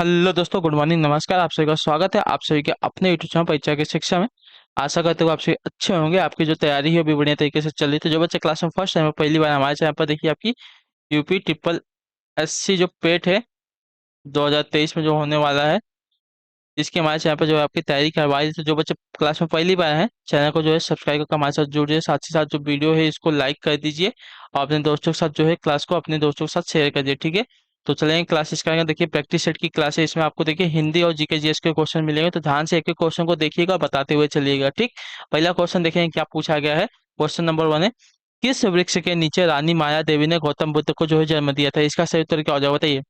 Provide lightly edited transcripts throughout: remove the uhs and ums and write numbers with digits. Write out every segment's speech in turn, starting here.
Hello दोस्तों, good morning, नमस्कार। आप सभी का स्वागत है आप सभी के अपने यूट्यूब चैनल परीक्षा की शिक्षा में। आशा करते हो आप सभी अच्छे होंगे। आपकी जो तैयारी है वो भी बढ़िया तरीके से चल रही है। तो जो बच्चे क्लास में फर्स्ट टाइम है, पहली बार हमारे चैनल पर देखिए, आपकी यूपी ट्रिपल एससी जो पेट है 2023 में जो होने वाला है, इसके हमारे चैनल पर जो है आपकी तैयारी करवाई। तो जो बच्चे क्लास में पहली बार हैं, चैनल को जो है सब्सक्राइब करके हमारे साथ जुड़िए। साथ ही साथ जो वीडियो है इसको लाइक कर दीजिए और अपने दोस्तों के साथ जो है क्लास को अपने दोस्तों के साथ शेयर कर दीजिए, ठीक है। तो चलेंगे क्लासेस करेंगे। देखिए, प्रैक्टिस सेट की क्लास है। इसमें आपको देखिए हिंदी और जीके जीएस के क्वेश्चन मिलेंगे, तो ध्यान से एक एक क्वेश्चन को देखिएगा और बताते हुए चलिएगा, ठीक। पहला क्वेश्चन देखेंगे क्या पूछा गया है। क्वेश्चन नंबर 1 है, किस वृक्ष के नीचे रानी माया देवी ने गौतम बुद्ध को जो है जन्म दिया था? इसका सही उत्तर क्या हो जाएगा बताइए।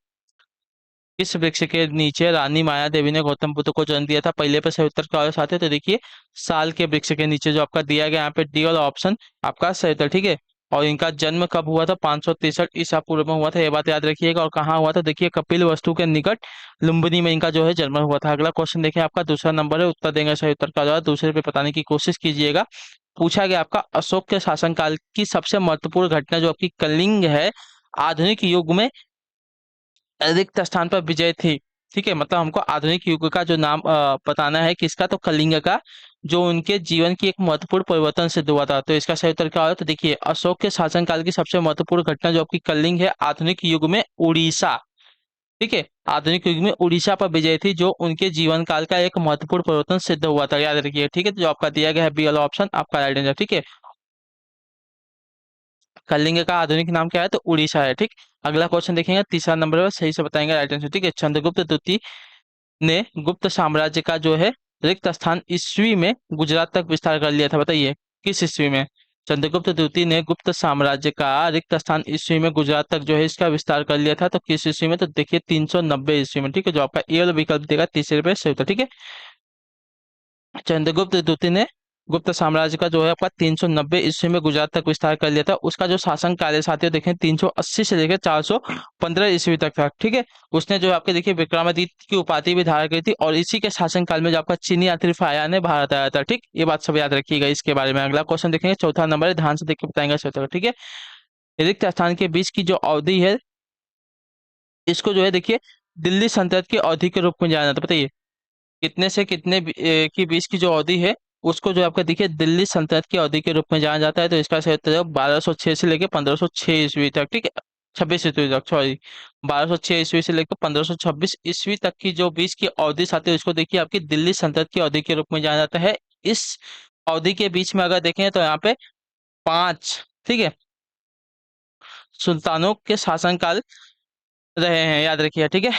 किस वृक्ष के नीचे रानी माया देवी ने गौतम बुद्ध को जन्म दिया था? पहले पे सही उत्तर क्या होगा साथियों? तो देखिए, साल के वृक्ष के नीचे जो आपका दिया गया यहाँ पे डी वाला ऑप्शन आपका सही उत्तर, ठीक है। और इनका जन्म कब हुआ था? 563 ईसा पूर्व में हुआ था, ये बात याद रखिएगा। और कहाँ हुआ था? देखिए, कपिल वस्तु के निकट लुम्बिनी में इनका जो है जन्म हुआ था। अगला क्वेश्चन देखिए, आपका दूसरा नंबर है, उत्तर देंगे सही उत्तर का होगा। दूसरे पे बताने की कोशिश कीजिएगा। पूछा गया आपका, अशोक के शासनकाल की सबसे महत्वपूर्ण घटना जो आपकी कलिंग है, आधुनिक युग में रिक्त स्थान पर विजय थी। ठीक है, मतलब हमको आधुनिक युग का जो नाम बताना है किसका, तो कलिंग का, जो उनके जीवन की एक महत्वपूर्ण परिवर्तन सिद्ध हुआ था। तो इसका सही उत्तर क्या होगा? तो देखिए, अशोक के शासनकाल की सबसे महत्वपूर्ण घटना जो आपकी कलिंग है, आधुनिक युग में उड़ीसा। ठीक है, आधुनिक युग में उड़ीसा पर विजय थी, जो उनके जीवन काल का एक महत्वपूर्ण परिवर्तन सिद्ध हुआ था, याद रखिए, ठीक है। तो जो आपका दिया गया है बी वाला ऑप्शन आपका राइट आंसर, ठीक है। कलिंग का आधुनिक नाम क्या है? तो उड़ीसा है, ठीक। अगला क्वेश्चन देखेंगे, तीसरा नंबर पर सही से बताएंगे राइट आंसर, ठीक है। चंद्रगुप्त द्वितीय ने गुप्त साम्राज्य का जो है रिक्त स्थान ईस्वी में गुजरात तक विस्तार कर लिया था, बताइए किस ईस्वी में? चंद्रगुप्त द्वितीय ने गुप्त साम्राज्य का रिक्त स्थान ईस्वी में गुजरात तक जो है इसका विस्तार कर लिया था, तो किस ईस्वी में? तो देखिए 390 ईस्वी में, ठीक है। जो आपका ए वाला विकल्प देगा तीसरे पे सही उत्तर, ठीक है। चंद्रगुप्त द्वितीय ने गुप्त साम्राज्य का जो है आपका 390 ईस्वी में गुजरात तक विस्तार कर लिया था। उसका जो शासन काल है साथियों, देखें 380 से लेकर 415 ईस्वी तक था, ठीक है। उसने जो आपके देखिए विक्रमादित्य की उपाधि भी धारण की थी, और इसी के शासन काल में जो आपका चीनी यात्री फायान ने भारत आया था, ठीक। ये बात सब याद रखिएगा इसके बारे में। अगला क्वेश्चन देखेंगे, चौथा नंबर है, ध्यान से देख के बताएंगे सही, ठीक है। रिक्त स्थान के बीच की जो अवधि है, इसको जो है देखिए दिल्ली सल्तनत की अवधि के रूप में जाना जाता है, बताइए कितने से कितने की बीच की जो अवधि है, उसको जो आपका देखिए दिल्ली सल्तनत की अवधि के रूप में जाना जाता है। तो इसका सही उत्तर है 1206 से लेकर 1506 ईस्वी तक, ठीक है। 26 ईस्वी तक, सॉरी, 1206 ईस्वी से लेकर 1526 ईस्वी तक की जो बीच की अवधि आती है, उसको देखिए आपकी दिल्ली सल्तनत की अवधि के रूप में जाना जाता है। इस अवधि के बीच में अगर देखें तो यहाँ पे पांच, ठीक है, सुल्तानों के शासनकाल रहे हैं, याद रखिए, ठीक है।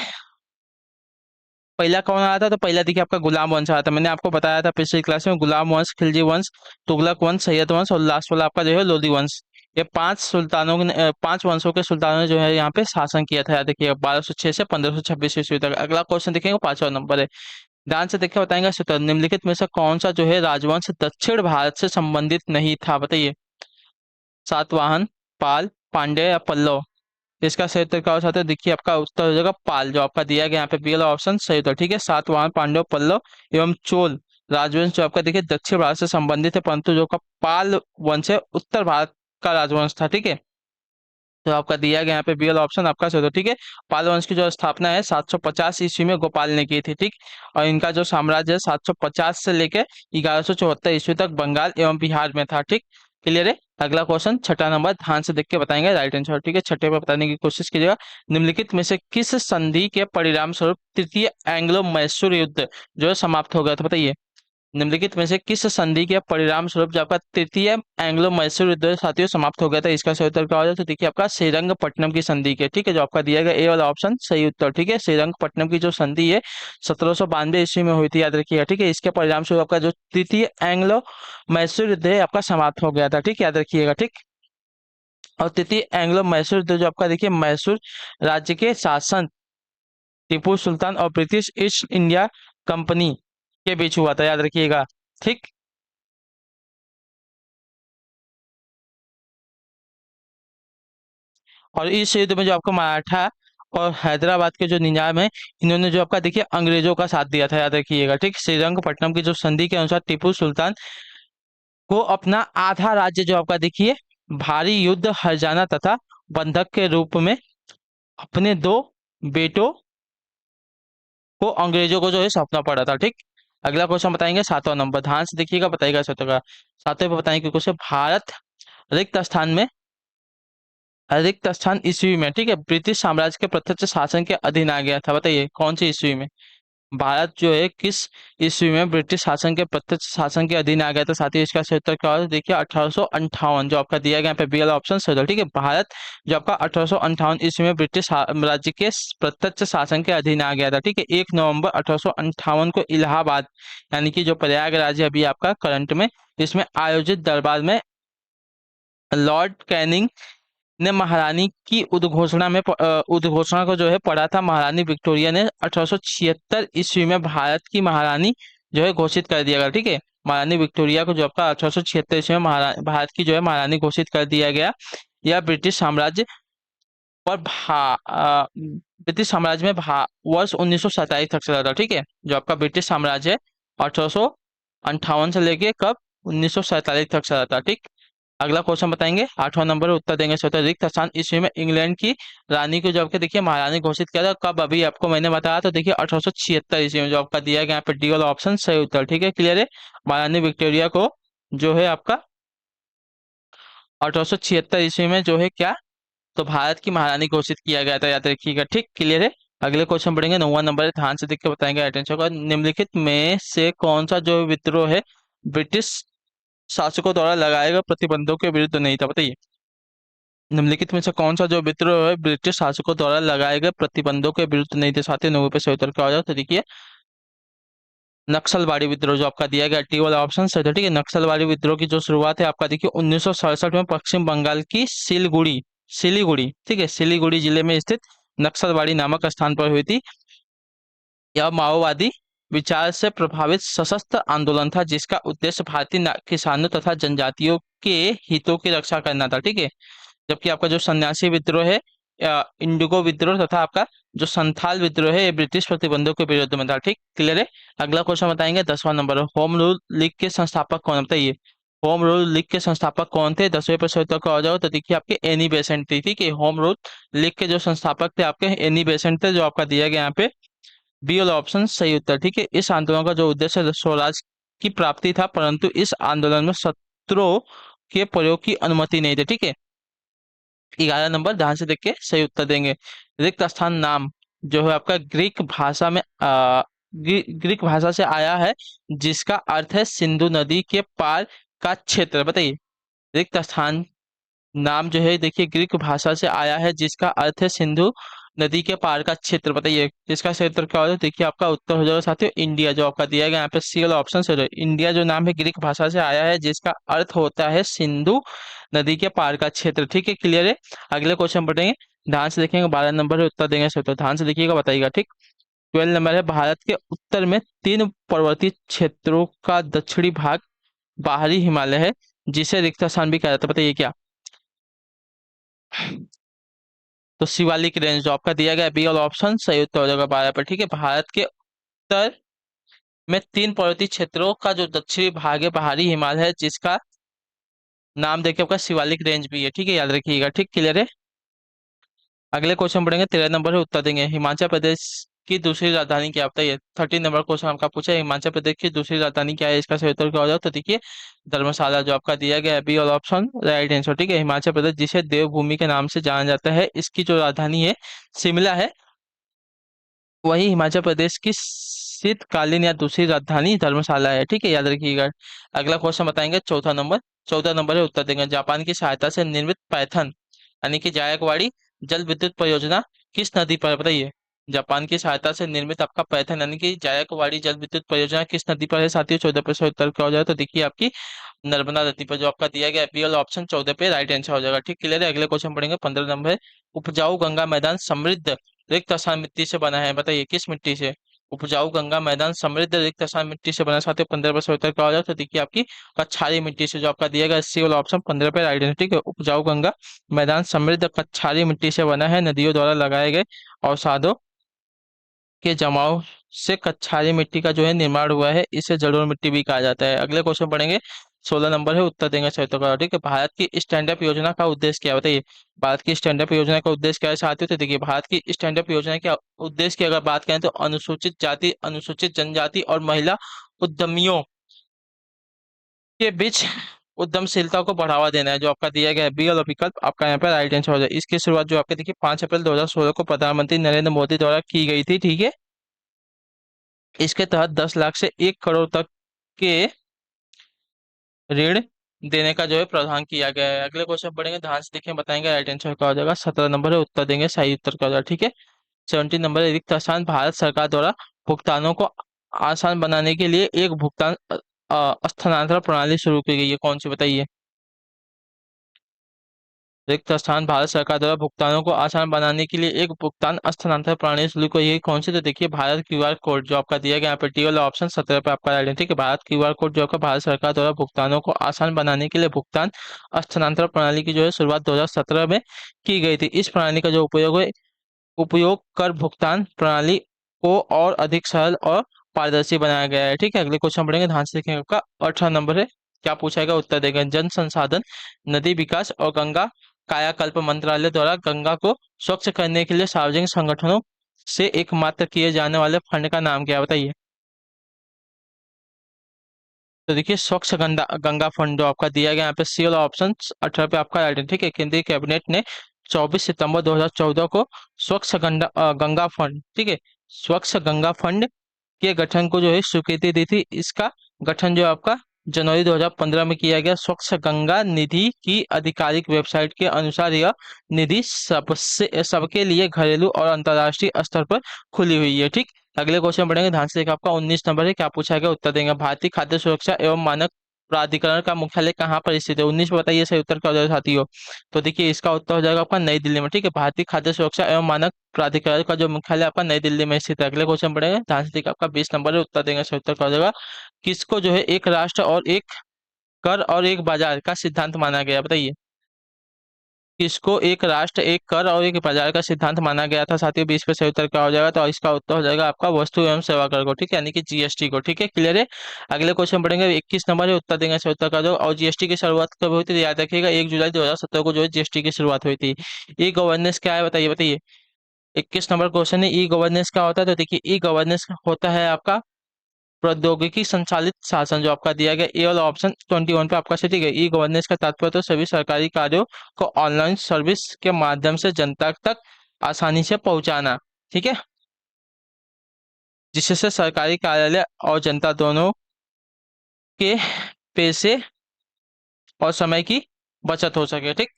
पहला कौन आया था? तो पहला देखिए आपका गुलाम वंश आया था। मैंने आपको बताया था पिछली क्लास में, गुलाम वंश, खिलजी वंश, तुगलक वंश, सैयद वंश और लास्ट वाला आपका जो है लोधी वंश। ये पांच सुल्तानों ने 5 वंशों के सुल्तानों ने जो है यहाँ पे शासन किया था, याद देखिए 1206 से 1526 ईस्वी तक। अगला क्वेश्चन देखेंगे, 5वां नंबर है, ध्यान से देखिए बताएंगे सूत्र, निम्नलिखित में से कौन सा जो है राजवंश दक्षिण भारत से संबंधित नहीं था, बताइए। सातवाहन, पाल, पांड्य या पल्लव? इसका सही उत्तर क्या हो सकता है? देखिए, आपका उत्तर हो जाएगा पाल, जो आपका दिया गया यहाँ पे बी वाला ऑप्शन सही उत्तर, ठीक है। सातवाहन, पांड्य, पल्लव एवं चोल राजवंश जो आपका देखिए दक्षिण भारत से संबंधित है, परंतु जो का पाल वंश है उत्तर भारत का राजवंश था, ठीक है। तो आपका दिया गया यहाँ पे बी वाला ऑप्शन आपका सही उत्तर, ठीक है। पाल वंश की जो स्थापना है 750 ईस्वी में गोपाल ने की थी, ठीक। और इनका जो साम्राज्य है 750 से लेकर 1174 ईस्वी तक बंगाल एवं बिहार में था, ठीक। क्लियर है। अगला क्वेश्चन, छठा नंबर, ध्यान से देख के बताएंगे राइट आंसर, ठीक है। छठे पे बताने की कोशिश कीजिएगा। निम्नलिखित में से किस संधि के परिणाम स्वरूप तृतीय एंग्लो मैसूर युद्ध जो है समाप्त हो गया था, बताइए। निम्नलिखित में से किस संधि के परिणाम स्वरूप जो आपका तृतीय एंग्लो मैसूर युद्ध साथियों समाप्त हो गया था? इसका सही उत्तर क्या हो जाए? तो देखिए आपका श्रीरंगपट्टनम की संधि के, ठीक है। जो आपका दिया गया ए वाला ऑप्शन सही उत्तर, ठीक है। श्रीरंगपट्टनम की जो संधि है 1792 ईस्वी में हुई थी, याद रखिएगा, ठीक है। इसके परिणाम स्वरूप आपका जो तृतीय एंग्लो मैसूर युद्ध है आपका समाप्त हो गया था, ठीक, याद रखिएगा, ठीक। और तृतीय एंग्लो मैसूर युद्ध जो आपका देखिए मैसूर राज्य के शासन टीपू सुल्तान और ब्रिटिश ईस्ट इंडिया कंपनी के बीच हुआ था, याद रखिएगा, ठीक। और इस युद्ध में जो आपका मराठा और हैदराबाद के जो निजाम है, इन्होंने जो आपका देखिए अंग्रेजों का साथ दिया था, याद रखिएगा, ठीक। श्रीरंगपट्टनम की जो संधि के अनुसार टीपू सुल्तान को अपना आधा राज्य जो आपका देखिए भारी युद्ध हर्जाना तथा बंधक के रूप में अपने दो बेटों को अंग्रेजों को जो है सौंपना पड़ा था। ठीक, अगला क्वेश्चन बताएंगे 7वां नंबर, ध्यान से देखिएगा, बताइएगा 7 का। 7वें पे बताएंगे क्वेश्चन, भारत रिक्त स्थान में, रिक्त स्थान ईस्वी में, ठीक है, ब्रिटिश साम्राज्य के प्रत्यक्ष शासन के अधीन आ गया था। बताइए कौन सी ईस्वी में भारत जो है किस ईस्वी में ब्रिटिश शासन के प्रत्यक्ष शासन के अधीन आ गया था। साथ ही इसका सही उत्तर क्या होगा, देखिए 1858, जो आपका दिया गया यहाँ पे बी वाला ऑप्शन सही होगा। ठीक है, भारत जो आपका 1858 ईस्वी में ब्रिटिश राज्य के प्रत्यक्ष शासन के अधीन आ गया था। ठीक है, 1 नवंबर 1858 को इलाहाबाद, यानी कि जो प्रयागराज है अभी आपका करंट में, इसमें आयोजित दरबार में लॉर्ड कैनिंग ने महारानी की उद्घोषणा में उद्घोषणा को जो है पढ़ा था। महारानी विक्टोरिया ने 1876 ईस्वी में भारत की महारानी जो है घोषित कर दिया गया। ठीक है, महारानी विक्टोरिया को जो आपका 1876 ईस्वी में भारत की जो है महारानी घोषित कर दिया गया। यह ब्रिटिश साम्राज्य पर ब्रिटिश साम्राज्य में वर्ष 1947 तक चला था। ठीक है, जो आपका ब्रिटिश साम्राज्य है 1858 से लेके कब 1947 तक चला था। ठीक, अगला क्वेश्चन बताएंगे 8वां नंबर, उत्तर देंगे सोते रिक्त स्थान ईस्वी में इंग्लैंड की रानी को जो आपके देखिए महारानी घोषित किया था कब, अभी आपको मैंने बताया तो देखिए 1876 ईस्वी में, जो आपका दिया गया यहाँ पे डी वाला ऑप्शन सही उत्तर। ठीक है, क्लियर है, महारानी विक्टोरिया को जो है आपका 1876 ईस्वी में जो है क्या, तो भारत की महारानी घोषित किया गया था, याद रखिएगा। ठीक, क्लियर है, अगले क्वेश्चन पढ़ेंगे 9वां नंबर, ध्यान से देख के बताएंगे अटेंशन को, निम्नलिखित में से कौन सा जो विद्रोह है ब्रिटिश शासकों द्वारा लगाए गए प्रतिबंधों के विरुद्ध नहीं था। बताइए निम्नलिखित में से कौन सा जो विद्रोह है ब्रिटिश शासकों द्वारा लगाए गए प्रतिबंधों के विरुद्ध नहीं थे। साथ ही 90 पे सही उत्तर क्या हो जाए, तो देखिए नक्सलवाड़ी विद्रोह, जो आपका दिया गया टी वाला ऑप्शन सही था। ठीक है, नक्सलवाड़ी विद्रोह की जो शुरुआत है आपका देखिए 1967 में पश्चिम बंगाल की सिलीगुड़ी, सिलीगुड़ी, ठीक है, सिलीगुड़ी जिले में स्थित नक्सलवाड़ी नामक स्थान पर हुई थी। यह माओवादी विचार से प्रभावित सशस्त्र आंदोलन था, जिसका उद्देश्य भारतीय किसानों तथा जनजातियों के हितों की रक्षा करना था। ठीक है, जबकि आपका जो सन्यासी विद्रोह है, इंडिगो विद्रोह तथा आपका जो संथाल विद्रोह है, ये ब्रिटिश प्रतिबंधों के विरुद्ध में था। ठीक, क्लियर है, अगला क्वेश्चन बताएंगे 10वां नंबर, होम रूल लीग के संस्थापक कौन, बताइए होम रूल लीग के संस्थापक कौन थे। 10वें पर सही उत्तर का हो जाओ, तो देखिए आपके एनी बेसेंट थे। ठीक है, होम रूल लीग के जो संस्थापक थे आपके एनी बेसेंट थे, जो आपका दिया गया यहाँ पे बी वाला ऑप्शन सही उत्तर। ठीक है, इस आंदोलन का जो उद्देश्य स्वराज की प्राप्ति था, परंतु इस आंदोलन में शस्त्रों के प्रयोग की अनुमति नहीं थी। ठीक है, 11 नंबर, ध्यान से देख के सही उत्तर देंगे। रिक्त स्थान नाम जो है आपका ग्रीक भाषा में ग्रीक भाषा से आया है, जिसका अर्थ है सिंधु नदी के पार का क्षेत्र। बताइए रिक्त स्थान नाम जो है देखिए ग्रीक भाषा से आया है, जिसका अर्थ है सिंधु नदी के पार का क्षेत्र। बताइए इसका सही उत्तर क्या होगा, देखिए आपका उत्तर हो जाएगा साथियों इंडिया, जो आपका दिया गया यहाँ पे सी वाला ऑप्शन से इंडिया जो नाम है ग्रीक भाषा से आया है, जिसका अर्थ होता है सिंधु नदी के पार का क्षेत्र। ठीक है, क्लियर है, अगले क्वेश्चन पढ़ेंगे, ध्यान से देखेंगे 12 नंबर है, उत्तर देंगे सही, तो ध्यान से देखिएगा, बताइएगा। ठीक, 12 नंबर है, भारत के उत्तर में 3 पर्वतीय क्षेत्रों का दक्षिणी भाग बाहरी हिमालय है, जिसे रिक्त स्थान भी कहा जाता है। बताइए क्या, तो शिवालिक रेंज जो आपका दिया गया बी वाला ऑप्शन सही उत्तर हो जाएगा 12 पर। ठीक है, भारत के उत्तर में 3 पर्वतीय क्षेत्रों का जो दक्षिणी भाग है पहाड़ी हिमालय है, जिसका नाम देखिए आपका शिवालिक रेंज भी है। ठीक है, याद रखिएगा। ठीक, क्लियर है, अगले क्वेश्चन पढ़ेंगे 13 नंबर है, उत्तर देंगे हिमाचल प्रदेश की दूसरी राजधानी क्या, बताइए 13 नंबर क्वेश्चन आपका पूछा है, हिमाचल प्रदेश की दूसरी राजधानी क्या है, इसका सही उत्तर क्या हो जाए, तो देखिए धर्मशाला, जो आपका दिया गया है बी वाला ऑप्शन राइट आंसर। ठीक है, हिमाचल प्रदेश जिसे देवभूमि के नाम से जाना जाता है, इसकी जो राजधानी है शिमला है, वही हिमाचल प्रदेश की शीतकालीन या दूसरी राजधानी धर्मशाला है। ठीक है, याद रखिएगा, अगला क्वेश्चन बताएंगे 14 नंबर, 14 नंबर है, उत्तर देंगे जापान की सहायता से निर्मित पाइथन यानी कि जायकवाड़ी जल विद्युत परियोजना किस नदी पर है? बताइए जापान की सहायता से निर्मित आपका पाइथन यानी कि जायकवाड़ी जल विद्युत परियोजना किस नदी पर है साथियों? 14 पे से उत्तर क्या हो जाए, तो देखिए आपकी नर्मदा नदी पर, जो आपका दिया गया बी वाला ऑप्शन 14 पे राइट आंसर हो जाएगा। ठीक, क्लियर है, अगले क्वेश्चन पढ़ेंगे 15 नंबर, उपजाऊ गंगा मैदान समृद्ध रिक्त स्थान मिट्टी से बना है, बताइए किस मिट्टी से? उपजाऊ गंगा मैदान समृद्ध रिक्त स्थान मिट्टी से बना, साथियों 15 पर से उत्तर क्या हो जाए, तो देखिए आपकी कछारी मिट्टी से, जो आपका दिया गया सी वाला ऑप्शन 15 पे राइट है। ठीक है, उपजाऊ गंगा मैदान समृद्ध कछारी मिट्टी से बना है, नदियों द्वारा लगाए गए अवसादों के जमाव से कछारी मिट्टी का जो है निर्माण हुआ है, इसे जलोढ़ मिट्टी भी कहा जाता है। अगले क्वेश्चन पढ़ेंगे 16 नंबर है उत्तर देंगे सही उत्तर का। ठीक है, भारत की स्टैंड अप योजना का उद्देश्य क्या है बताइए। भारत की स्टैंड अप योजना का उद्देश्य क्या है साथियों, तो देखिए भारत की स्टैंड अप योजना का उद्देश्य की अगर बात करें तो अनुसूचित जाति, अनुसूचित जनजाति और महिला उद्यमियों के बीच उद्यमशीलता को बढ़ावा देना है, जो आपका दिया गया है बी वाला विकल्प आपका यहाँ पे राइट आंसर हो जाए। इसकी शुरुआत जो आपके देखिए 5 अप्रैल 2016 को प्रधानमंत्री नरेंद्र मोदी द्वारा की गई थी। ठीक है, इसके तहत 10 लाख से 1 करोड़ तक के ऋण देने का जो है प्रावधान किया गया है। अगले क्वेश्चन पढ़ेंगे, ध्यान से देखें, बताएंगे राइट आंसर क्या हो जाएगा। 17 नंबर है उत्तर देंगे सही उत्तर क्या हो जाएगा। ठीक है, 17 नंबर है रिक्त स्थान, भारत सरकार द्वारा भुगतानों को आसान बनाने के लिए एक भुगतान स्थानांतरण प्रणाली शुरू की गई है, कौन सी बताइए। रिक्त स्थान, भारत सरकार द्वारा भुगतानों को आसान बनाने के लिए एक भुगतान स्थानांतरण प्रणाली शुरू की गई है, कौन सी, तो देखिए भारत क्यूआर कोड जो आपका दिया गया यहाँ पे टी वाला ऑप्शन 17 पे आपका राइट है। ठीक है, भारत क्यूआर कोड जो आपका भारत सरकार द्वारा भुगतानों को आसान बनाने के लिए भुगतान स्थानांतरण प्रणाली की जो है शुरुआत 2017 में की गई थी। इस प्रणाली का जो उपयोग कर भुगतान प्रणाली को और अधिक सरल और पारदर्शी बनाया गया है। ठीक है, अगले क्वेश्चन पढ़ेंगे, ध्यान से देखेंगे। आपका 18 नंबर है, क्या पूछा गया उत्तर देंगे। जन संसाधन, नदी विकास और गंगा कायाकल्प मंत्रालय द्वारा गंगा को स्वच्छ करने के लिए सार्वजनिक संगठनों से एकमात्र किए जाने वाले फंड का नाम क्या है बताइए। तो देखिए स्वच्छ गंगा गंगा फंड जो आपका दिया गया यहाँ पे सी वाला ऑप्शन 18 पे आपका राइट है। ठीक है, केंद्रीय कैबिनेट ने 24 सितंबर 2014 को स्वच्छ गंगा फंड, ठीक है, स्वच्छ गंगा फंड के गठन को जो है स्वीकृति दी थी। इसका गठन जो आपका जनवरी 2015 में किया गया। स्वच्छ गंगा निधि की आधिकारिक वेबसाइट के अनुसार यह निधि सबसे सबके लिए घरेलू और अंतर्राष्ट्रीय स्तर पर खुली हुई है। ठीक, अगले क्वेश्चन बढ़ेंगे, ध्यान से देखिए। आपका 19 नंबर है, क्या पूछा गया उत्तर देंगे। भारतीय खाद्य सुरक्षा एवं मानक प्राधिकरण का मुख्यालय कहाँ पर स्थित है। 19 बताइए सही उत्तर क्या हो जाएगा साथियों। तो देखिए इसका उत्तर हो जाएगा आपका नई दिल्ली में। ठीक है, भारतीय खाद्य सुरक्षा एवं मानक प्राधिकरण का जो मुख्यालय आपका नई दिल्ली में स्थित है। अगले क्वेश्चन पढ़ेंगे, ध्यान से देखिए। आपका 20 नंबर है, उत्तर देंगे सही उत्तर क्या हो जाएगा। किसको जो है एक राष्ट्र और एक कर और एक बाजार का सिद्धांत माना गया बताइए। किसको एक राष्ट्र, एक कर और एक बाजार का सिद्धांत माना गया था साथियों। 20 पे सही उत्तर क्या हो जाएगा, तो इसका उत्तर हो जाएगा आपका वस्तु एवं सेवा कर को। ठीक है, यानी कि जीएसटी को। ठीक है, क्लियर है। अगले क्वेश्चन पढ़ेंगे, 21 नंबर है, उत्तर देंगे सही उत्तर का जो। और जीएसटी की शुरुआत कब हुई थी, तो याद रखिएगा 1 जुलाई 2017 को जो है जीएसटी की शुरुआत हुई थी। ई गवर्नेंस क्या है बताइए बताइए। 21 नंबर क्वेश्चन है, ई गवर्नेंस क्या होता है, तो देखिए ई गवर्नेंस होता है आपका प्रौद्योगिकी संचालित शासन, जो आपका दिया गया ए वाला ऑप्शन 21 पे आपका सही है। ई गवर्नेंस का तात्पर्य तो सभी सरकारी कार्यों को ऑनलाइन सर्विस के माध्यम से जनता तक आसानी से पहुंचाना। ठीक है, जिससे सरकारी कार्यालय और जनता दोनों के पैसे और समय की बचत हो सके। ठीक,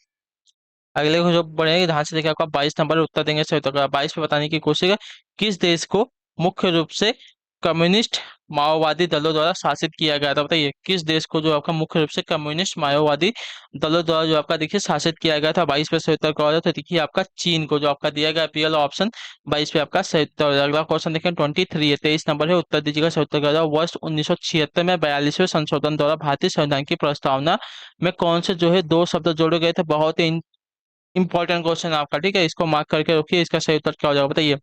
अगले को जो बढ़ेंगे, ध्यान से देखिए। आपका 22 नंबर उत्तर देंगे सही उत्तर। 22 पे बताने की कोशिश है, किस देश को मुख्य रूप से कम्युनिस्ट माओवादी दलों द्वारा शासित किया गया था बताइए। किस देश को जो आपका मुख्य रूप से कम्युनिस्ट माओवादी दलों द्वारा जो आपका देखिए शासित किया गया था। 22 पे सही उत्तर का हो जाए तो देखिए आपका चीन को, जो आपका दिया गया पी वाला ऑप्शन 22 पे आपका सही उत्तर हो जाएगा। अगला क्वेश्चन देखिए 23 है, 23 नंबर है, उत्तर दीजिएगा सही उत्तर का हो जाएगा। वर्ष 1976 में 42वें संशोधन द्वारा भारतीय संविधान की प्रस्तावना में कौन से जो है दो शब्द जोड़े गए थे। बहुत ही इंपॉर्टेंट क्वेश्चन आपका। ठीक है, इसको मार्क करके रखिए, इसका सही उत्तर क्या हो जाएगा बताइए।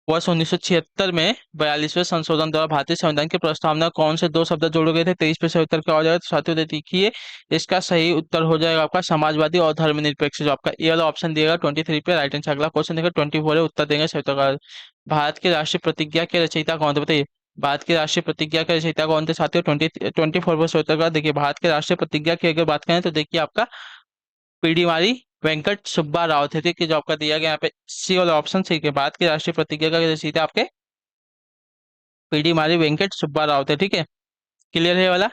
वर्ष 1976 में 42वें संशोधन द्वारा भारतीय संविधान की प्रस्तावना कौन से दो शब्द जोड़े गए थे। 23 पे सही उत्तर क्या हो जाएगा, तो साथियों देखिए इसका सही उत्तर हो जाएगा आपका समाजवादी और धर्मनिरपेक्ष, जो आपका ए वाला ऑप्शन दिएगा 23 पे राइट आंसर। अगला क्वेश्चन देखिए 24 है, उत्तर देंगे सही उत्तर का। भारत की राष्ट्रीय प्रतिज्ञा के रचयिता कौन थे बताइए। भारत की राष्ट्रीय प्रतिज्ञा के रचयिता कौन थे साथियों। 24 पर सही उत्तर का। देखिए भारत की राष्ट्रीय प्रतिज्ञा की अगर बात करें तो देखिए आपका पीडीमारी वेंकट सुब्बा राव थे। ठीक है, जो आपका दिया गया यहाँ पे सी वाला ऑप्शन सही है। भारत की राष्ट्रीय प्रतिज्ञा का रचयिता आपके पीडीमारी वेंकट सुब्बा राव थे। ठीक है, क्लियर है ये वाला।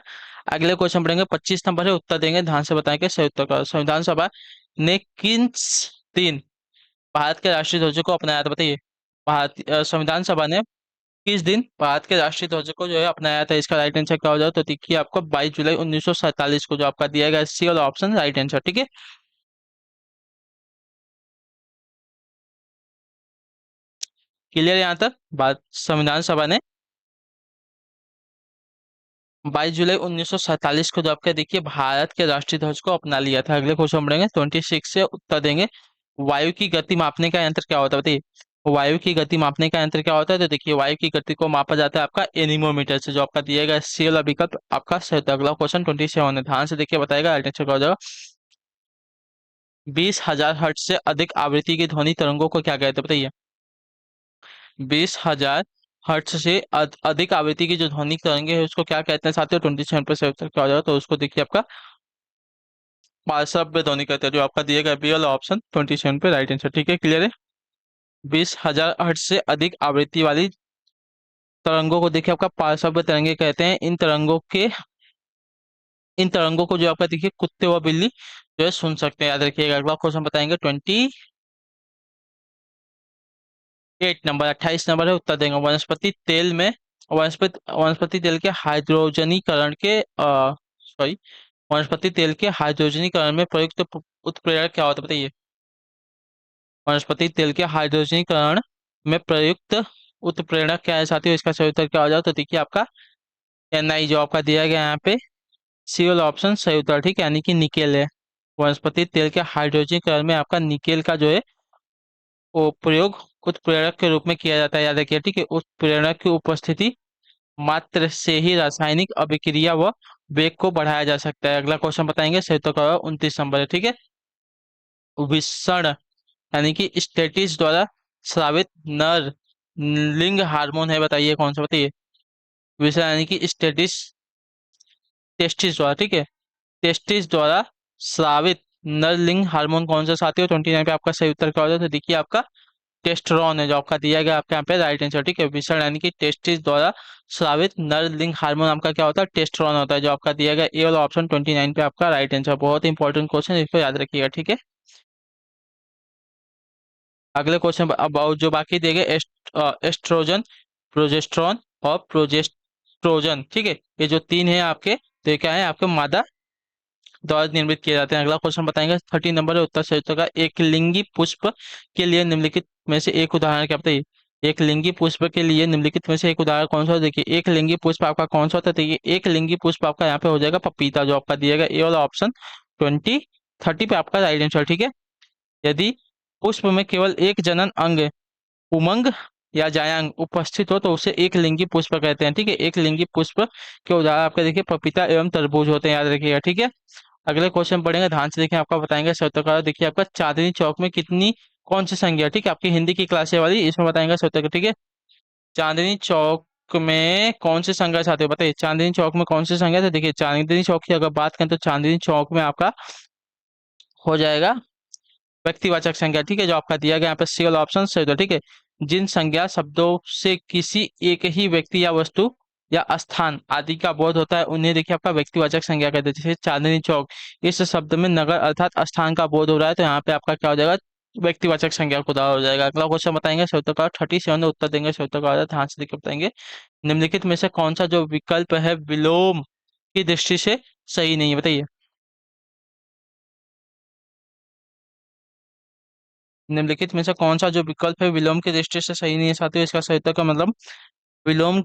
अगले क्वेश्चन पढ़ेंगे, 25 नंबर है, उत्तर देंगे ध्यान से बताएंगे सही उत्तर का। संविधान सभा ने किस दिन भारत के राष्ट्रीय ध्वज को अपनाया था बताइए। संविधान सभा ने किस दिन भारत के राष्ट्रीय ध्वज को जो है अपनाया था। इसका राइट आंसर क्या हो जाए, तो देखिए आपको 22 जुलाई 1947 को, जो आपका दिया गया सी वाला ऑप्शन राइट आंसर। ठीक है, क्लियर यहाँ तक बात। संविधान सभा ने 22 जुलाई 1947 को जो आपके देखिए भारत के राष्ट्रीय ध्वज को अपना लिया था। अगले क्वेश्चन बढ़ेंगे 26 से उत्तर देंगे। वायु की गति मापने का यंत्र क्या होता है बताइए। वायु की गति मापने का यंत्र क्या होता है? तो देखिए वायु की गति को मापा जाता है आपका एनीमोमीटर से, जो आपका दिया गया सी वाला विकल्प आपका सही होता है। अगला क्वेश्चन 27 है, ध्यान से देखिए, बताएगा राइट आंसर क्या हो जाएगा। 20,000 हर्ट्ज से अधिक आवृत्ति की ध्वनि तरंगों को क्या कहते हैं, बताइए। 20,000 हर्ट्ज से अधिक आवृत्ति की जो ध्वनि तरंगे है उसको क्या कहते हैं साथियों? 27 पे सही उत्तर क्या हो जाएगा? तो उसको देखिए आपका पार्श्व ध्वनि कहते हैं, जो आपका दिया गया बी वाला ऑप्शन 27 पे राइट आंसर। ठीक है, क्लियर है। 20,000 हर्ट्ज से अधिक आवृत्ति वाली तरंगों को देखिए आपका पार्श्व तरंगे कहते हैं। इन तरंगों को जो आपका देखिए कुत्ते व बिल्ली जो है सुन सकते हैं, याद रखिएगा। अगला क्वेश्चन बताएंगे 28 नंबर, 28 नंबर है, उत्तर देंगे। वनस्पति तेल के हाइड्रोजनीकरण के सॉरी वनस्पति तेल के हाइड्रोजनीकरण में प्रयुक्त उत्प्रेरक क्या होता है, बताइए। वनस्पति तेल के हाइड्रोजनीकरण में प्रयुक्त उत्प्रेरक क्या है साथियों? इसका सही उत्तर क्या हो जाए? तो देखिए आपका NI जो आपका दिया गया है यहाँ पे सी वाला ऑप्शन सही उत्तर, ठीक है, यानी कि निकेल है। वनस्पति तेल के हाइड्रोजनीकरण में आपका निकेल का जो है वो प्रयोग उत्प्रेरक के रूप में किया जाता है, याद रखिए। ठीक है, उत्प्रेरक की उपस्थिति मात्र से ही रासायनिक अभिक्रिया व वेग को बढ़ाया जा सकता है। अगला क्वेश्चन बताएंगे, सही उत्तर का 29 नंबर है, ठीक है। विषण यानी कि स्टेटिस द्वारा स्रावित नर लिंग हार्मोन है, बताइए कौन सा, बताइए। विषण यानी कि स्टेटिस टेस्टिस द्वारा, ठीक है, टेस्टिस द्वारा स्रावित नर लिंग हार्मोन कौन सा साथी हो? 29 पे आपका सही उत्तर क्या हो जाए? तो देखिए आपका टेस्टोस्टेरोन है, जो आपका दिया गया आपके यहाँ पे राइट आंसर। ठीक है, विषण यानी कि टेस्टिस द्वारा स्रावित नर लिंग हार्मोन आपका क्या होता है? टेस्टोस्टेरोन होता है, जो आपका दिया गया ए वाला ऑप्शन 29 पे आपका राइट आंसर। बहुत इंपॉर्टेंट क्वेश्चन, इसको याद रखिएगा, ठीक है। अगले क्वेश्चन अब जो बाकी दिए गए एस्ट्रोजन, प्रोजेस्ट्रॉन और प्रोजेस्ट्रोजन, ठीक है, ये जो तीन है आपके, तो ये क्या है? आपके मादा द्वारा निर्मित किए जाते हैं। अगला क्वेश्चन बताएंगे 30 नंबर है, उत्तर सही उत्तर का एक लिंगी पुष्प के लिए निम्नलिखित में से एक उदाहरण क्या, बताइए। एक लिंगी पुष्प के लिए निम्नलिखित में से एक उदाहरण कौन सा होता है? देखिए एक लिंगी पुष्प आपका कौन सा होता है? देखिए एक लिंगी पुष्प आपका यहाँ पे हो जाएगा पपीता, जो आपका दिया गया ए वाला ऑप्शन 2030 पे आपका राइट आंसर, ठीक है। यदि पुष्प में केवल एक जनन अंग, उमंग या जायांग उपस्थित हो तो उसे एक लिंगी पुष्प कहते हैं, ठीक है। एक लिंगी पुष्प के उदाहरण आपका देखिए पपीता एवं तरबूज होते हैं, याद रखिएगा, ठीक है। अगले क्वेश्चन पढ़ेंगे, ध्यान से देखें, आपका बताएंगे सत्तर। देखिए आपका चांदनी चौक में कितनी कौन सी संख्या, ठीक है, आपकी हिंदी की क्लास है वाली, इसमें बताएंगे सत्तर, ठीक है। चांदनी चौक में कौन सी संख्या चाहते हो, बताइए। चांदनी चौक में कौन सी संख्या? तो देखिए चांदनी चौक की अगर बात करें तो चांदनी चौक में आपका हो जाएगा व्यक्तिवाचक संज्ञा, ठीक है, जो आपका दिया गया यहाँ पे सी वाला ऑप्शन सही होता है, ठीक है। जिन संज्ञा शब्दों से किसी एक ही व्यक्ति या वस्तु या स्थान आदि का बोध होता है उन्हें देखिए आपका व्यक्तिवाचक संज्ञा कहते हैं। जैसे चांदनी चौक, इस शब्द में नगर अर्थात स्थान का बोध हो रहा है, तो यहाँ पे आपका क्या हो जाएगा? व्यक्तिवाचक संज्ञा खुदा हो जाएगा। अगला क्वेश्चन बताएंगे, सही का 37 उत्तर देंगे, सही का ध्यान से देखिए, बताएंगे निम्नलिखित में से कौन सा जो विकल्प है विलोम की दृष्टि से सही नहीं है, बताइए। निम्नलिखित में से कौन सा जो विकल्प है विलोम की दृष्टि से सही नहीं है साथियों? इसका सही उत्तर का मतलब विलोम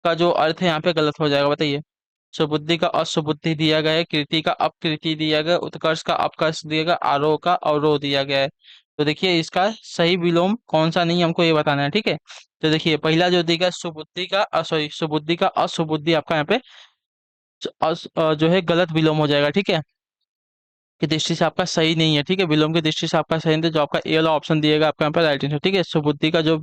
का जो अर्थ है यहाँ पे गलत हो जाएगा, बताइए। सुबुद्धि का असुबुद्धि दिया गया है, कृति का अपकृति दिया गया, उत्कर्ष का अपकर्ष दिया गया, आरोह का अवरोह दिया गया है। तो देखिए इसका सही विलोम कौन सा नहीं है, हमको ये बताना है, ठीक है। तो देखिए पहला जो दिया गया सुबुद्धि का सॉरी सुबुद्धि का असुबुद्धि आपका यहाँ पे जो है गलत विलोम हो जाएगा, ठीक है, की दृष्टि से आपका सही नहीं है, ठीक है। विलोम की दृष्टि से आपका सही नहीं है, जो आपका ए वाला ऑप्शन दिएगा आपका यहाँ पर राइट आंसर, ठीक है। सुबुद्धि का जो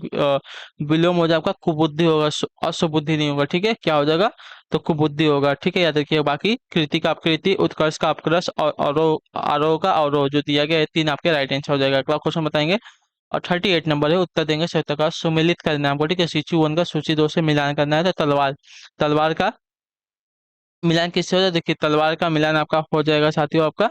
विलोम हो जाए आपका कुबुद्धि होगा, असुबुद्धि नहीं होगा, ठीक है। क्या हो जाएगा? तो कुबुद्धि होगा, ठीक है, याद रखिए। बाकी कृति का अपकृति, उत्कर्ष का अपकर्ष और आरोह आरोह का अवरोह जो दिया गया है, तीन आपके राइट आंसर हो जाएगा। अगला क्वेश्चन बताएंगे और 38 नंबर है, उत्तर देंगे सही का सुमिलित करना है हमको, ठीक है। सूची 1 का सूची 2 से मिलान करना है। तो तलवार, तलवार का मिलान किससे हो जाए? देखिए तलवार का मिलान आपका हो जाएगा साथियों आपका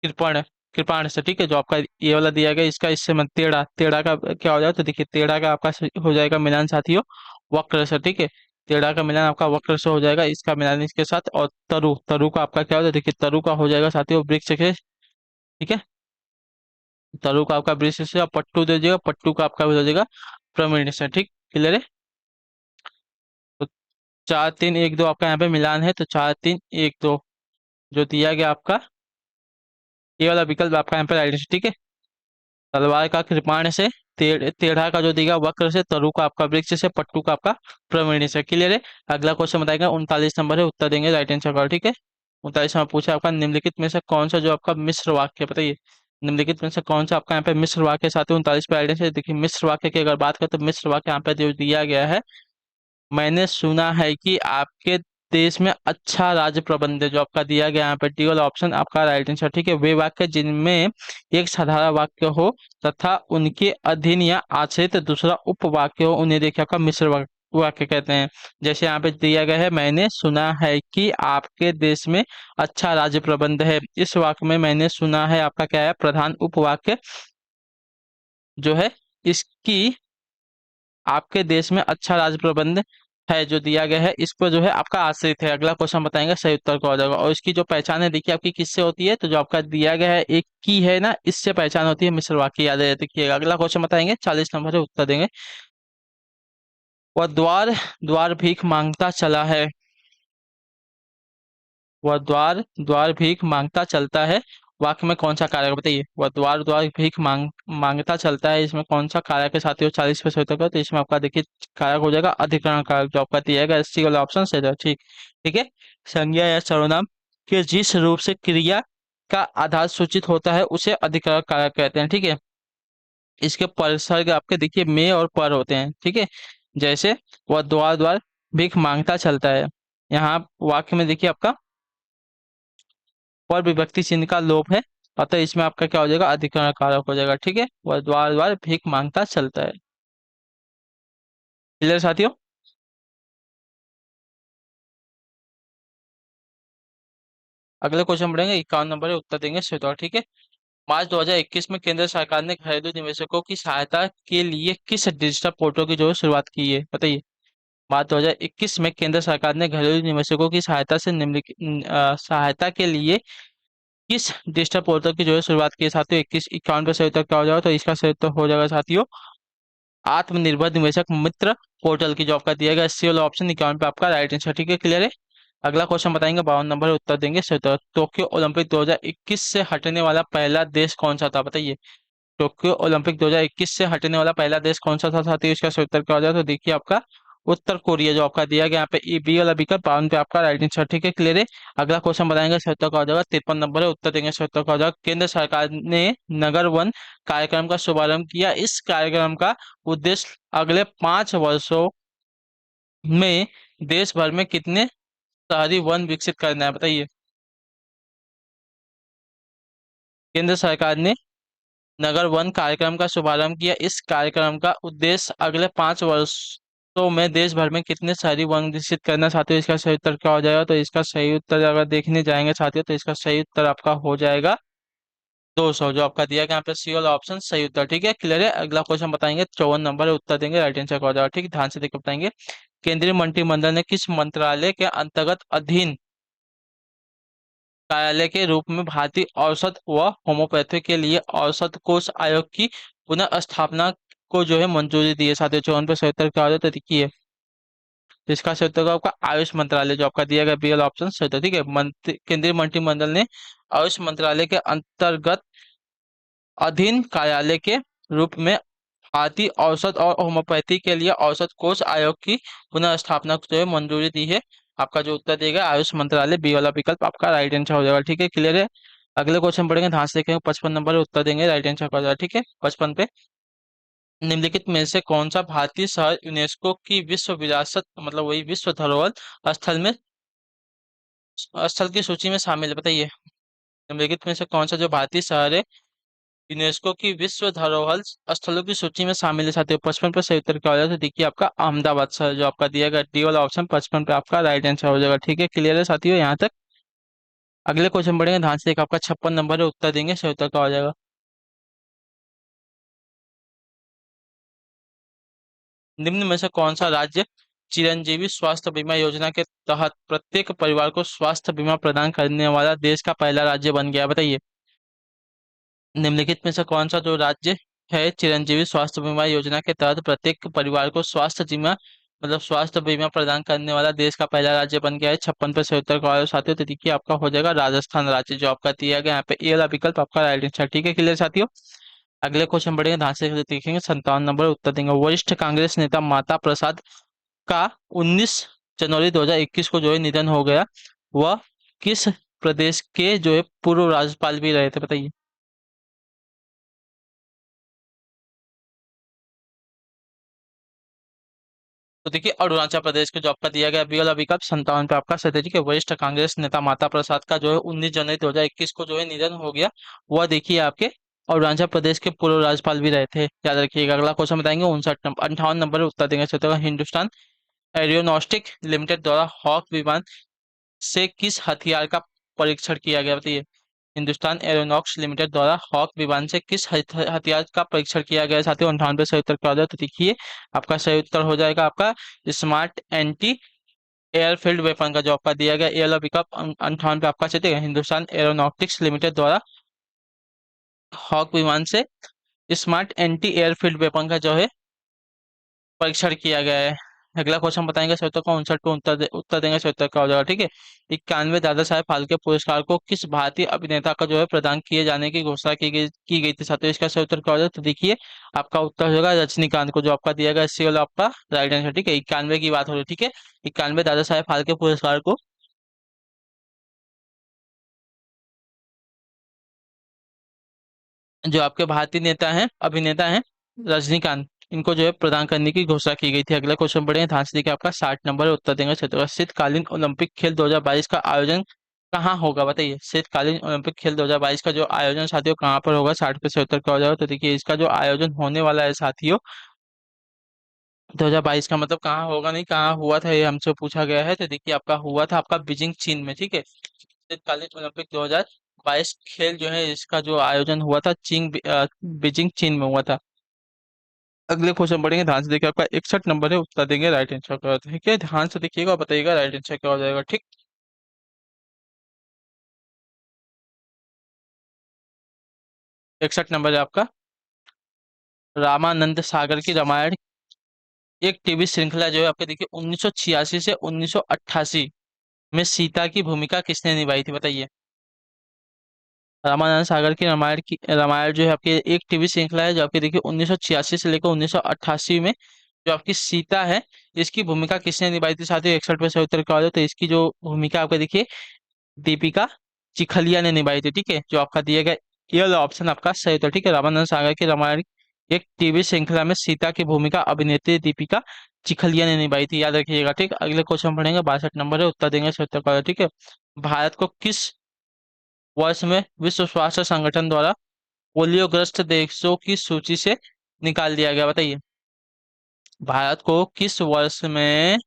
कृपण, कृपाण से, ठीक है, जो आपका ये वाला दिया गया इसका इससे मत टेढ़ा, टेढ़ा का क्या हो जाए? तो देखिए टेढ़ा का आपका हो जाएगा मिलान साथियों वक्र से, ठीक है। टेढ़ा का मिलान आपका वक्र से हो जाएगा, इसका मिलान इसके साथ। और तरु, तरु का आपका क्या हो जाए? देखिए तरु का हो जाएगा साथियों वृक्ष से, ठीक है। तरु का आपका वृक्ष से, और पट्टू दे दीजिएगा, पट्टू का आपका हो जाएगा प्रमिड से, ठीक, क्लियर है। तो 4 3 1 2 आपका यहाँ पे मिलान है, तो 4 3 1 2 जो दिया गया आपका ये वाला विकल्प आपका यहाँ पे राइट है, ठीक है। तलवार का कृपाण से, टेढ़ा का जो दिया वक्र से, तरु का आपका वृक्ष से, पट्टू का आपका प्रवृत्ति से। क्लियर है। अगला क्वेश्चन बताएगा 39 नंबर है, उत्तर देंगे राइट आंसर का। ठीक है। 39 नंबर पूछा आपका, निम्नलिखित में से कौन सा जो आपका मिश्र वाक्य है, बताइए। निम्नलिखित में से कौन सा आपका यहाँ पे मिश्र वाक्य साथ ही 39 पे राइट आंसर। देखिए मिश्र वाक्य की अगर बात करें तो मिश्र वाक्य यहाँ पे जो दिया गया है, मैंने सुना है कि आपके देश में अच्छा राज्य प्रबंध है, जो आपका दिया गया यहाँ पे डी वाला ऑप्शन आपका राइट आंसर। ठीक है। वे वाक्य जिनमें एक साधारण वाक्य हो तथा उनके अधीन या आश्रित दूसरा उपवाक्य हो, उन्हें देखिए आपका मिश्र वाक्य कहते हैं। जैसे यहाँ पे दिया गया है, मैंने सुना है कि आपके देश में अच्छा राज्य प्रबंध है। इस वाक्य में मैंने सुना है आपका क्या है, प्रधान उपवाक्य जो है इसकी, आपके देश में अच्छा राज्य प्रबंध है जो दिया गया है, इस पर जो है आपका आश्रित है। अगला क्वेश्चन बताएंगे, सही उत्तर का हो जाएगा। और इसकी जो पहचान है देखिए आपकी किससे होती है, तो जो आपका दिया गया है एक की है ना, इससे पहचान होती है मिश्र वाक्य, याद है देखिएगा। अगला क्वेश्चन बताएंगे 40 नंबर है, उत्तर देंगे। वह द्वार द्वार भीख मांगता चला है, वह द्वार द्वार भीख मांगता चलता है, वाक्य में कौन सा कारक, बताइए। वह द्वार द्वार भीख मांगता चलता है, इसमें कौन सा कारक है साथियों, 40 पे सही होगा। तो इसमें आपका देखिए कारक हो जाएगा अधिकरण कारक, जो आपका दिया जाएगा सी वाला ऑप्शन सही है। ठीक। ठीक है। संज्ञा या सर्वनाम के जिस रूप से क्रिया का आधार सूचित होता है उसे अधिकरण कारक कहते हैं। ठीक है। इसके परिसर्ग आपके देखिए में और पर होते हैं। ठीक है। जैसे वह द्वार द्वार भीख मांगता चलता है, यहाँ वाक्य में देखिए आपका पर विभक्ति चिन्ह का लोप है, अतः इसमें आपका क्या हो जाएगा, अधिकरण कारक हो जाएगा। ठीक है। वह द्वार द्वार भीख मांगता चलता है। क्लियर साथियों। अगले क्वेश्चन बढ़ेंगे, 51 नंबर है, उत्तर देंगे स्वीकार। ठीक है। मार्च 2021 में केंद्र सरकार ने घरेलू निवेशकों की सहायता के लिए किस डिजिटल पोर्टल की जो है शुरुआत की है, बताइए। मार्च 2021 में केंद्र सरकार ने घरेलू निवेशकों की सहायता से निम्नलिखित सहायता के लिए किस डिजिटल पोर्टल की जो है शुरुआत की है साथियों। 21 51 का सही उत्तर क्या हो जाएगा, तो इसका सही उत्तर हो जाएगा साथियों आत्मनिर्भर निवेशक मित्र पोर्टल की, जो आपका दिया गया सी वाला ऑप्शन 51 पे आपका राइट आंसर। ठीक है। क्लियर है। अगला क्वेश्चन बताएंगे, 52 नंबर उत्तर देंगे सही उत्तर। टोक्यो ओलंपिक 2021 से हटने वाला पहला देश कौन सा था, बताइए। टोक्यो ओलंपिक 2021 से हटने वाला पहला देश कौन सा था साथियों, इसका सही उत्तर क्या हो जाए, तो देखिए आपका उत्तर कोरिया, जो आपका दिया गया यहाँ पे ई बी वाला विकल्प 52 पे आपका राइट आंसर। ठीक है। क्लियर है। अगला क्वेश्चन बताएंगे, सही उत्तर का हो जाएगा 53 नंबर है, उत्तर देंगे सही उत्तर का हो जाएगा। केंद्र सरकार ने नगर वन कार्यक्रम का शुभारंभ किया, इस कार्यक्रम का उद्देश्य अगले 5 वर्षों में देश भर में कितने शहरी वन विकसित करना है, बताइए। केंद्र सरकार ने नगर वन कार्यक्रम का शुभारंभ किया, इस कार्यक्रम का उद्देश्य अगले 5 वर्षों में देश भर में कितने शहरी वन विकसित करना, साथियों इसका सही उत्तर क्या हो जाएगा, तो इसका सही उत्तर अगर देखने जाएंगे साथियों, तो इसका सही उत्तर आपका हो जाएगा 200, जो आपका दिया गया यहाँ पे सी वाला ऑप्शन सही उत्तर। ठीक है। क्लियर है। अगला क्वेश्चन बताएंगे, 54 नंबर है, उत्तर देंगे राइट आंसर का हो जाएगा। ठीक है, ध्यान से देखकर बताएंगे। केंद्रीय मंत्रिमंडल ने किस मंत्रालय के अंतर्गत अधीन कार्यालय के रूप में भारतीय औषध व होम्योपैथी के लिए औषध कोष आयोग की पुनः स्थापना को जो है मंजूरी दी है साथियों। 54 पे 77 क्या हो जाता है, देखिए। तो इसका सही उत्तर होगा आपका आयुष मंत्रालय, जो आपका दिया गया बी वाला ऑप्शन सही उत्तर। ठीक है। केंद्रीय मंत्रिमंडल ने आयुष मंत्रालय के अंतर्गत अधीन कार्यालय के रूप में भारतीय औषध और होम्योपैथी के लिए औषध कोष आयोग की पुनः स्थापना को जो है मंजूरी दी है। आपका जो उत्तर देगा आयुष मंत्रालय, बी वाला विकल्प आपका राइट आंसर हो जाएगा। ठीक है। क्लियर है। अगले क्वेश्चन पढ़ेंगे, ध्यान से देखेंगे, 55 नंबर है, उत्तर देंगे राइट आंसर हो जाएगा। ठीक है। 55 पे निम्नलिखित में से कौन सा भारतीय शहर यूनेस्को की विश्व विरासत, मतलब वही विश्व धरोहर स्थल की सूची में शामिल है, बताइए। निम्नलिखित में से कौन सा जो भारतीय शहर है यूनेस्को की विश्व धरोहर स्थलों की सूची में शामिल है साथियों। 55 पर सही उत्तर क्या हो जाएगा, तो देखिए आपका अहमदाबाद शहर, जो आपका दिया गया डी वाला ऑप्शन 55 पे आपका राइट आंसर हो जाएगा। ठीक है। क्लियर है साथियों यहाँ तक। अगले क्वेश्चन बढ़ेंगे, ध्यान से देखिए, आपका 56 नंबर है, उत्तर देंगे सही उत्तर क्या हो जाएगा। निम्न में से कौन सा राज्य चिरंजीवी स्वास्थ्य बीमा योजना के तहत प्रत्येक परिवार को स्वास्थ्य बीमा प्रदान करने वाला देश का पहला राज्य बन गया है, बताइए। निम्नलिखित में से कौन सा जो राज्य है चिरंजीवी स्वास्थ्य बीमा योजना के तहत प्रत्येक परिवार को स्वास्थ्य बीमा, मतलब स्वास्थ्य बीमा प्रदान करने वाला देश का पहला राज्य बन गया है। 56 पे सही उत्तर का साथियों, तो देखिए आपका हो जाएगा राजस्थान राज्य, जो आपका दिया गया यहाँ पे ए वाला विकल्प आपका राइट आंसर। ठीक है। क्लियर साथियों। अगले क्वेश्चन बढ़ेंगे, ध्यान से देखेंगे। 57 नंबर उत्तर देंगे। वरिष्ठ कांग्रेस नेता माता प्रसाद का 19 जनवरी 2021 को जो है निधन हो गया। वह किस प्रदेश के जो है पूर्व राज्यपाल भी रहे थे, बताइए। तो देखिए अरुणाचल प्रदेश के जो आपका दिया गया बी वाला विकल्प 57 पे आपका सही है। ठीक है, वरिष्ठ कांग्रेस नेता माता प्रसाद का जो है 19 जनवरी 2021 को जो है निधन हो गया। वह देखिए आपके अरुणाचल प्रदेश के पूर्व राज्यपाल भी रहे थे, याद रखिएगा। अगला क्वेश्चन बताएंगे 59 नंबर 58 नंबर उत्तर देंगे सही होगा। हिंदुस्तान एरोनॉस्टिक लिमिटेड द्वारा हॉक विमान से किस हथियार का परीक्षण किया गया, बताइए। हिंदुस्तान एरोनॉक्स लिमिटेड द्वारा हॉक विमान से किस हथियार का परीक्षण किया गया साथियों। 58 सही उत्तर क्या हो जाए, तो देखिए आपका सही उत्तर हो जाएगा आपका स्मार्ट एंटी एयरफील्ड वेपन का जो आपका दिया गया ए वाला विकल्प 58 पे आपका सही है। हिंदुस्तान एरोनॉटिक्स लिमिटेड द्वारा हॉक विमान से स्मार्ट एंटी एयरफील्ड वेपन का जो है परीक्षण किया गया है। अगला क्वेश्चन बताएंगे श्वेता को 59 पे उत्तर देंगे श्वेता का हो जाएगा। ठीक है, 91 दादा साहेब फाल्के पुरस्कार को किस भारतीय अभिनेता का जो है प्रदान किए जाने की घोषणा की गई थी साथियों। इसका सही उत्तर क्या हो जाएगा, तो देखिए आपका उत्तर होगा रजनीकांत को, जो आपका दिया गया सी वाला आपका राइट आंसर। ठीक है, 91 की बात हो रही है। ठीक है, 91 दादा साहेब फाल्के पुरस्कार को जो आपके भारतीय नेता हैं अभिनेता हैं रजनीकांत, इनको जो है प्रदान करने की घोषणा की गई थी। अगला क्वेश्चन बढ़े ध्यान से देखिए, आपका 60 नंबर उत्तर देंगे क्षेत्र। शीतकालीन ओलंपिक खेल 2022 का आयोजन कहाँ होगा, बताइए। शीतकालीन ओलंपिक खेल 2022 का जो आयोजन साथियों कहाँ पर होगा। 60 पे से उत्तर क्या हो जाएगा, तो देखिए इसका जो आयोजन होने वाला है साथियों 2022 का मतलब कहाँ होगा नहीं कहाँ हुआ था, ये हमसे पूछा गया है। तो देखिए आपका हुआ था आपका बीजिंग चीन में। ठीक है, शीतकालीन ओलंपिक 2022 खेल जो है इसका जो आयोजन हुआ था बीजिंग चीन में हुआ था। अगले क्वेश्चन पढ़ेंगे ध्यान से देखिए, आपका 61 नंबर है उत्तर देंगे राइट आंसर क्या होता है। ठीक है, ध्यान से देखिएगा और बताइएगा राइट आंसर क्या हो जाएगा। ठीक, 61 नंबर है आपका। रामानंद सागर की रामायण एक टीवी श्रृंखला जो है आपके देखिए 1986 से 1988 में सीता की भूमिका किसने निभाई थी, बताइए। रामानंद सागर की रामायण जो है आपकी एक टीवी श्रृंखला है जो आपकी देखिए 1986 से लेकर 1988 में जो आपकी सीता है इसकी भूमिका किसने निभाई थी साथियों। 61 पे सही उत्तर क्या हो जाए, तो इसकी जो भूमिका आपके देखिए दीपिका चिखलिया ने निभाई थी। ठीक है, जो आपका दिया गया ये वाला ऑप्शन आपका सही होता है। ठीक है, रामानंद सागर की रामायण एक टीवी श्रृंखला में सीता की भूमिका अभिनेत्री दीपिका चिखलिया ने निभाई थी, याद रखिएगा। ठीक, अगले क्वेश्चन पढ़ेंगे 62 नंबर है उत्तर देंगे सही उत्तर का। ठीक है, भारत को किस वर्ष में विश्व स्वास्थ्य संगठन द्वारा पोलियोग्रस्त देशों की सूची से निकाल दिया गया, बताइए। भारत को किस वर्ष में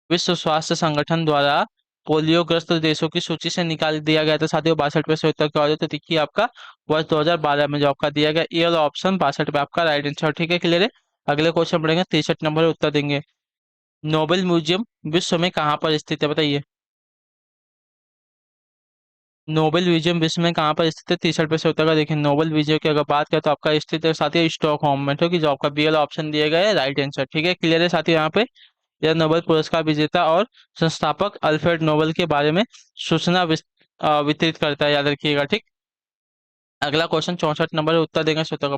विश्व स्वास्थ्य संगठन द्वारा पोलियोग्रस्त देशों की सूची से निकाल दिया गया था साथियों। 62 पे से उत्तर क्या हो जाए, तो देखिए आपका वर्ष 2012 में जो आपका दिया गया ये वाला ऑप्शन 62 पे आपका राइट आंसर। ठीक है, क्लियर है। अगले क्वेश्चन पढ़ेंगे 63 नंबर उत्तर देंगे। नोबेल म्यूजियम विश्व में कहाँ पर स्थित है, बताइए। नोबेल म्यूजियम विश्व में कहाँ पर स्थित है। 63 पे से उत्तर का देखिए नोबेल म्यूजियम की अगर बात करें तो आपका स्थित है साथियों स्टॉकहोम में। ठीक है, जो आपका बी वाला ऑप्शन दिया गया है राइट आंसर। ठीक है, क्लियर है साथियों। यहाँ पे यह नोबेल पुरस्कार विजेता और संस्थापक अल्फ्रेड नोबेल के बारे में सूचना वितरित करता है, याद रखिएगा। ठीक, अगला क्वेश्चन 64 नंबर उत्तर देंगे श्रोता का।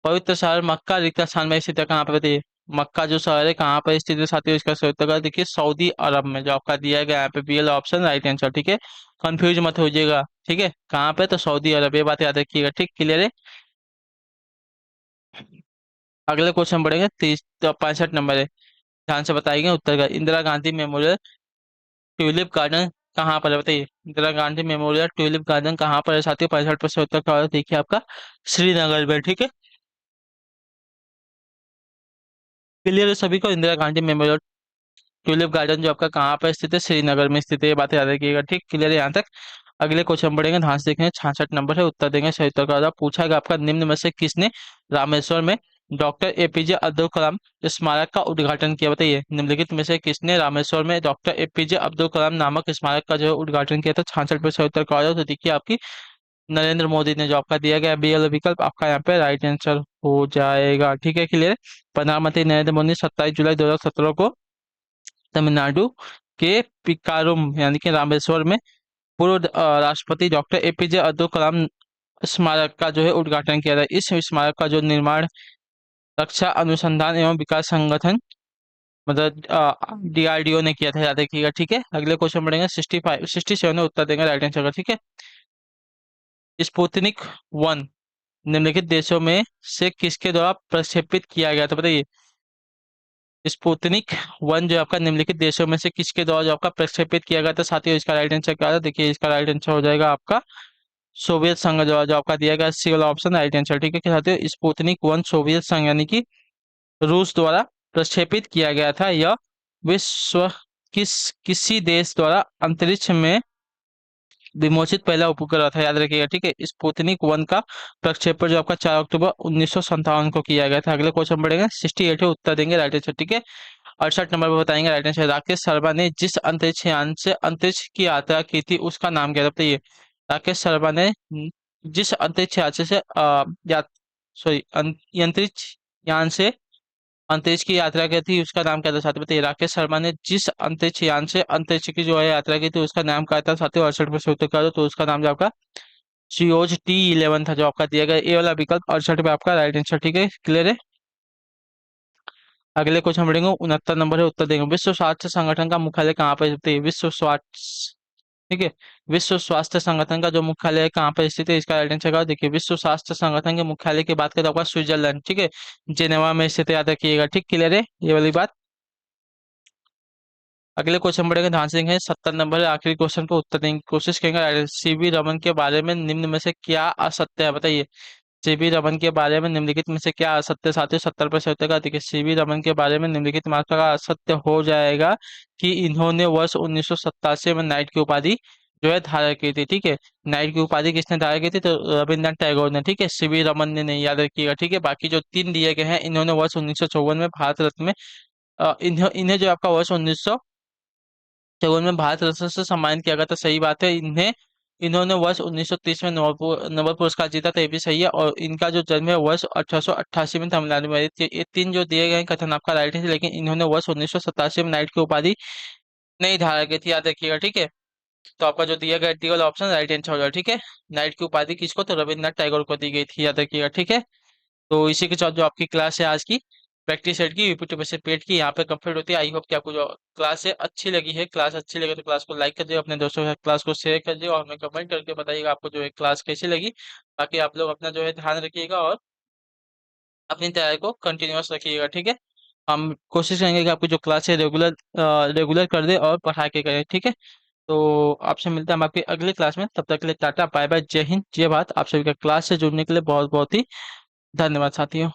पवित्र शहर मक्का रिक्त स्थान में स्थित है, कहाँ पे बताइए। मक्का जो शहर है कहाँ पर स्थित है साथियों, इसका सही उत्तर देखिए सऊदी अरब में, जो आपका दिया गया यहाँ पे बी वाला ऑप्शन राइट आंसर। ठीक है, कंफ्यूज मत होइएगा। ठीक है, कहाँ पे, तो सऊदी अरब, ये बात याद रखिएगा। ठीक, क्लियर है। अगले क्वेश्चन बढ़ेंगे 65 नंबर है, ध्यान से बताइएगा उत्तर का। Indira Gandhi memorial tulip garden कहाँ पर है, बताइए। Indira Gandhi memorial tulip garden कहाँ पर है साथियों। 65 उत्तर का होगा, देखिए आपका श्रीनगर में। ठीक है, क्लियर है सभी को। Indira Gandhi memorial tulip garden जो आपका कहाँ पर स्थित है, श्रीनगर में स्थित है, ये बात याद रखिएगा। ठीक, क्लियर है यहाँ तक। अगले क्वेश्चन बढ़ेंगे ध्यान से देखेंगे 66 नंबर है उत्तर देंगे सही उत्तर का होगा। पूछा गया आपका निम्न में से किसने रामेश्वर में डॉक्टर एपीजे अब्दुल कलाम स्मारक का उद्घाटन किया, बताइए। निम्नलिखित में से किसने रामेश्वर में डॉक्टर एपीजे अब्दुल कलाम नामक स्मारक का जो है उद्घाटन किया था। 66 पे सही उत्तर का होगा, तो देखिए आपकी नरेंद्र मोदी ने, जो आपका दिया गया बी वाला विकल्प आपका यहाँ पे राइट आंसर हो जाएगा। ठीक है, क्लियर। प्रधानमंत्री नरेंद्र मोदी 27 जुलाई 2017 को तमिलनाडु के पिकारुम यानी कि रामेश्वर में पूर्व राष्ट्रपति डॉक्टर एपीजे अब्दुल कलाम स्मारक का जो है उद्घाटन किया था। इस स्मारक का जो निर्माण रक्षा अनुसंधान एवं विकास संगठन मतलब डीआरडीओ ने किया था, याद रखिएगा। ठीक है, अगले क्वेश्चन पढ़ेंगे 67 में उत्तर देंगे राइट आंसर का। ठीक है, स्पुतनिक वन निम्नलिखित देशों में से किसके द्वारा प्रक्षेपित किया गया था, बताइए। स्पुतनिक वन जो आपका निम्नलिखित देशों में से किसके द्वारा जो आपका प्रक्षेपित किया गया था साथियों, इसका राइट आंसर क्या था, देखिए इसका राइट आंसर हो जाएगा आपका सोवियत संघ द्वारा जो आपका दिया गया सी वाला ऑप्शन राइट आंसर। ठीक है कि साथियों, स्पुतनिक वन सोवियत संघ यानी कि रूस द्वारा प्रक्षेपित किया गया था। यह विश्व किसी देश द्वारा अंतरिक्ष में विमोचित पहला उपग्रह था, याद रखिएगा। ठीक है, स्पुतनिक वन का प्रक्षेपण जो आपका 4 अक्टूबर 1957 को किया गया था। अगले क्वेश्चन बढ़ेंगे 68 उत्तर देंगे राइट आंसर। ठीक है, 68 नंबर पर बताएंगे राइट आंसर। राकेश शर्मा ने जिस अंतरिक्ष यान से अंतरिक्ष की यात्रा की थी उसका नाम क्या था, बताइए। राकेश शर्मा ने जिस अंतरिक्ष यान से या सॉरी अंतरिक्ष यान से अंतरिक्ष की यात्रा की थी उसका नाम क्या था साथियों, बताइए। राकेश शर्मा ने जिस अंतरिक्ष यान से अंतरिक्ष की जो है यात्रा की थी उसका नाम क्या था साथियों, 68 में से उत्तर कर दो तो उसका नाम जो आपका COG-T11 था जो आपका दिया गया। ए वाला विकल्प 68 पे आपका राइट आंसर। ठीक है, क्लियर है। अगले क्वेश्चन बढ़ेंगे 69 नंबर है उत्तर देंगे। विश्व स्वास्थ्य संगठन का मुख्यालय कहाँ पर स्थित है, विश्व स्वास्थ्य। ठीक है, विश्व स्वास्थ्य संगठन का जो मुख्यालय है कहाँ पर स्थित है, इसका राइट आंसर क्या, देखिए विश्व स्वास्थ्य संगठन के मुख्यालय की बात करें तो आपका स्विट्जरलैंड, ठीक है, जेनेवा में स्थित है, याद रखिएगा। ठीक, क्लियर है ये वाली बात। अगले क्वेश्चन बढ़ेंगे ध्यान से देखेंगे 70 नंबर है, आखिरी क्वेश्चन को उत्तर देने की कोशिश करेंगे। सीवी रमन के बारे में निम्न में से क्या असत्य है, बताइए। सीवी रमन के बारे में निम्नलिखित में से क्या असत्य, साथियों 70 पर से उत्तर का देखिए। सीवी रमन के बारे में निम्नलिखित मात्रा का असत्य हो जाएगा कि इन्होंने वर्ष 1987 में नाइट की उपाधि जो है धारण की थी। ठीक है, नाइट की उपाधि किसने धारण की थी, तो रविन्द्रनाथ टैगोर ने। ठीक है, सीवी रमन ने नहीं, याद रखिएगा। ठीक है, बाकी जो तीन दिए गए हैं इन्होंने वर्ष 1954 में भारत रत्न में इन्हें इन्हें जो आपका वर्ष 1954 में भारत रत्न से सम्मानित किया गया था, सही बात है। इन्होंने वर्ष 1930 में नोबेल पुरस्कार जीता था, ये भी सही है। और इनका जो जन्म है वर्ष 1888 में तमिलनाडु में हुआ था। ये तीन जो दिए गए हैं कथन आपका राइट है, लेकिन इन्होंने वर्ष 1987 में नाइट की उपाधि नहीं धारण की थी, याद रखिएगा। ठीक है, तो आपका जो दिया गया डी वाला ऑप्शन राइट आंसर हो जाएगा। ठीक है, नाइट की उपाधि किसको, तो रविन्द्रनाथ टैगोर को दी गई थी, याद रखिएगा। ठीक है, तो इसी के साथ जो आपकी क्लास है आज की प्रैक्टिस सेट की यूपी पे पेड की यहाँ पे कंप्लीट होती है। आई होप कि आपको जो क्लास है अच्छी लगी है। क्लास अच्छी लगे तो क्लास को लाइक कर दियो, अपने दोस्तों के साथ क्लास को शेयर कर दियो और हमें कमेंट करके बताइएगा आपको जो है क्लास कैसी लगी। बाकी आप लोग अपना जो है ध्यान रखिएगा और अपनी तैयारी को कंटिन्यूअस रखिएगा। ठीक है, हम कोशिश करेंगे कि आपकी जो क्लास है रेगुलर रेगुलर कर दे और पढ़ा के करें। ठीक है, तो आपसे मिलते हैं हम आपकी अगली क्लास में, तब तक के लिए टाटा बाय बाय, जय हिंद जय भारत। आप सभी का क्लास से जुड़ने के लिए बहुत बहुत ही धन्यवाद साथियों।